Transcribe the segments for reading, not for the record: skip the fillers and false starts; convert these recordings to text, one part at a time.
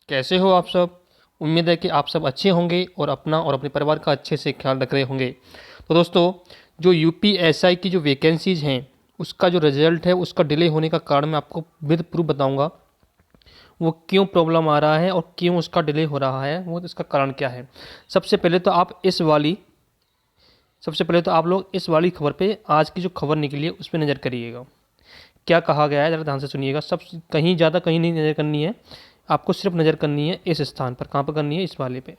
कैसे हो आप सब। उम्मीद है कि आप सब अच्छे होंगे और अपना और अपने परिवार का अच्छे से ख्याल रख रहे होंगे। तो दोस्तों, जो यूपीएसआई की जो वैकेंसीज़ हैं उसका जो रिजल्ट है उसका डिले होने का कारण मैं आपको विद प्रूफ बताऊंगा। वो क्यों प्रॉब्लम आ रहा है और क्यों उसका डिले हो रहा है, वो इसका कारण क्या है। सबसे पहले तो आप इस वाली सबसे पहले तो आप लोग इस वाली खबर पे, आज की जो खबर निकली है उस पर नज़र करिएगा। क्या कहा गया है ज़रा ध्यान से सुनिएगा। सब कहीं ज़्यादा कहीं नहीं नज़र करनी है, आपको सिर्फ नज़र करनी है इस स्थान पर। कहाँ पर करनी है? इस वाले पे।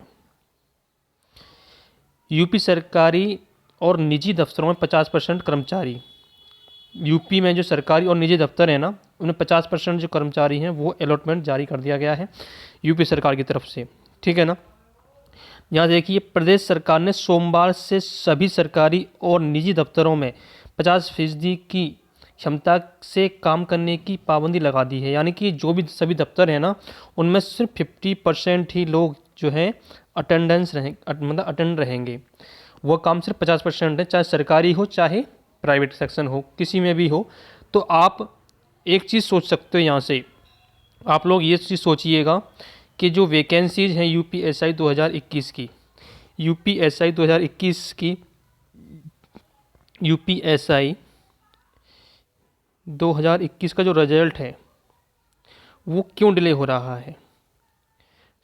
यूपी सरकारी और निजी दफ्तरों में 50% कर्मचारी, यूपी में जो सरकारी और निजी दफ्तर है ना, उनमें 50% जो कर्मचारी हैं वो अलॉटमेंट जारी कर दिया गया है यूपी सरकार की तरफ से। ठीक है ना। यहाँ देखिए, प्रदेश सरकार ने सोमवार से सभी सरकारी और निजी दफ्तरों में 50% की क्षमता से काम करने की पाबंदी लगा दी है। यानी कि जो भी सभी दफ्तर हैं ना, उनमें सिर्फ 50% ही लोग जो हैं मतलब अटेंड रहेंगे। वह काम सिर्फ 50% है, चाहे सरकारी हो चाहे प्राइवेट सेक्शन हो, किसी में भी हो। तो आप एक चीज़ सोच सकते हो यहाँ से, आप लोग ये चीज़ सोचिएगा कि जो वैकेंसीज हैं यूपीएसआई 2021 की, यूपीएसआई 2021 की, यूपीएसआई 2021 का जो रिजल्ट है वो क्यों डिले हो रहा है।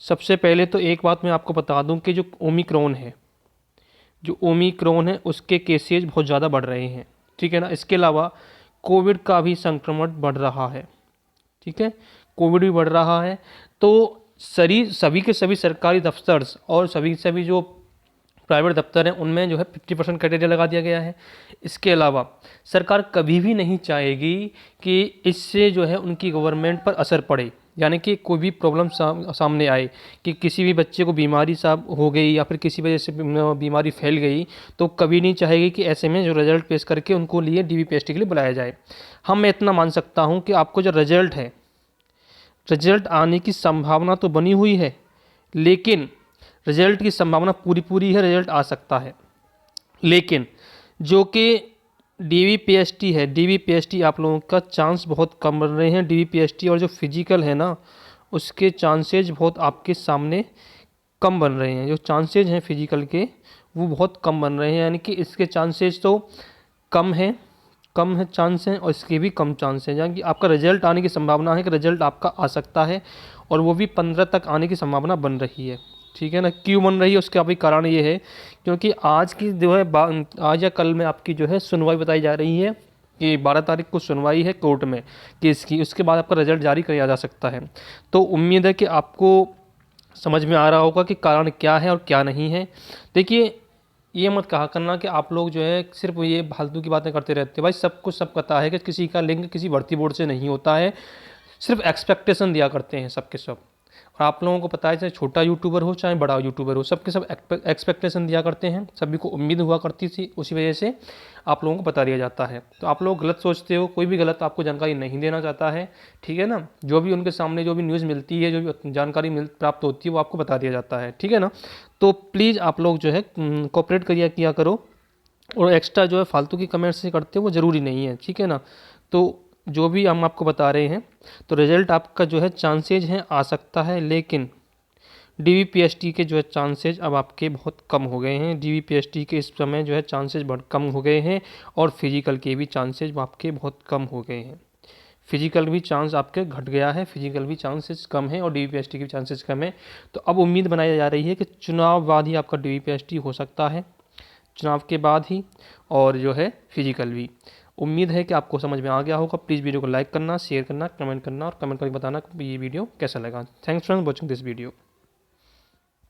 सबसे पहले तो एक बात मैं आपको बता दूं कि जो ओमिक्रॉन है उसके केसेज बहुत ज़्यादा बढ़ रहे हैं। ठीक है ना। इसके अलावा कोविड का भी संक्रमण बढ़ रहा है। ठीक है, कोविड भी बढ़ रहा है। तो सभी के सभी सरकारी दफ्तर और सभी जो प्राइवेट दफ्तर हैं उनमें जो है 50% क्राइटेरिया लगा दिया गया है। इसके अलावा सरकार कभी भी नहीं चाहेगी कि इससे जो है उनकी गवर्नमेंट पर असर पड़े, यानी कि कोई भी प्रॉब्लम सामने आए कि किसी भी बच्चे को बीमारी साहब हो गई या फिर किसी वजह से बीमारी फैल गई, तो कभी नहीं चाहेगी कि ऐसे में जो रिजल्ट पेश करके उनको लिए डीबीपीएसटी के लिए बुलाया जाए। हम मैं इतना मान सकता हूँ कि आपको जो रिजल्ट आने की संभावना तो बनी हुई है, लेकिन रिजल्ट की संभावना पूरी पूरी है, रिजल्ट आ सकता है। लेकिन जो कि डीवीपीएसटी है, डीवीपीएसटी आप लोगों का चांस बहुत कम बन रहे हैं। डीवीपीएसटी और जो फिजिकल है ना, उसके चांसेज बहुत आपके सामने कम बन रहे हैं। जो चांसेज हैं फिजिकल के वो बहुत कम बन रहे हैं, यानी कि इसके चांसेज तो कम है, कम है चांस हैं, और इसके भी कम चांस हैं। यानी कि आपका रिजल्ट आने की संभावना है कि रिजल्ट आपका आ सकता है, और वो भी 15 तक आने की संभावना बन रही है। ठीक है ना। क्यों बन रही है उसका भी कारण ये है क्योंकि आज की जो है आज या कल में आपकी जो है सुनवाई बताई जा रही है कि 12 तारीख को सुनवाई है कोर्ट में केस की। उसके बाद आपका रिजल्ट जारी किया जा सकता है। तो उम्मीद है कि आपको समझ में आ रहा होगा कि कारण क्या है और क्या नहीं है। देखिए, ये मत कहा करना कि आप लोग जो है सिर्फ ये फालतू की बातें करते रहते हैं। भाई सबको सब पता है कि किसी का लिंक किसी भर्ती बोर्ड से नहीं होता है, सिर्फ एक्सपेक्टेशन दिया करते हैं सबके सब। और आप लोगों को पता है, चाहे छोटा यूट्यूबर हो चाहे बड़ा यूट्यूबर हो, सबके सब एक्सपेक्टेशन दिया करते हैं, सभी को उम्मीद हुआ करती थी, उसी वजह से आप लोगों को बता दिया जाता है। तो आप लोग गलत सोचते हो, कोई भी गलत आपको जानकारी नहीं देना चाहता है। ठीक है ना। जो भी उनके सामने जो भी न्यूज़ मिलती है, जो भी जानकारी प्राप्त होती है, वो आपको बता दिया जाता है। ठीक है ना। तो प्लीज़ आप लोग जो है कोऑपरेट किया करो, और एक्स्ट्रा जो है फालतू की कमेंट्स से करते हो वो ज़रूरी नहीं है। ठीक है ना। तो जो भी हम आपको बता रहे हैं, तो रिजल्ट आपका जो है चांसेज हैं आ सकता है, लेकिन डीवीपीएसटी के जो है चांसेज अब आपके बहुत कम हो गए हैं। डीवीपीएसटी के इस समय जो है चांसेज बहुत कम हो गए हैं, और फिजिकल के भी चांसेज आपके बहुत कम हो गए हैं। फिजिकल भी चांस आपके घट गया है, फिजिकल भी चांसेस कम है और डीवीपीएसटी के भी चांसेस कम है। तो अब उम्मीद बनाई जा रही है कि चुनाव बाद ही आपका डीवीपीएसटी हो सकता है, चुनाव के बाद ही, और जो है फिजिकल भी। उम्मीद है कि आपको समझ में आ गया होगा। प्लीज़ वीडियो को लाइक करना, शेयर करना, कमेंट करना, और कमेंट करके बताना कि ये वीडियो कैसा लगा। Thanks for watching this video.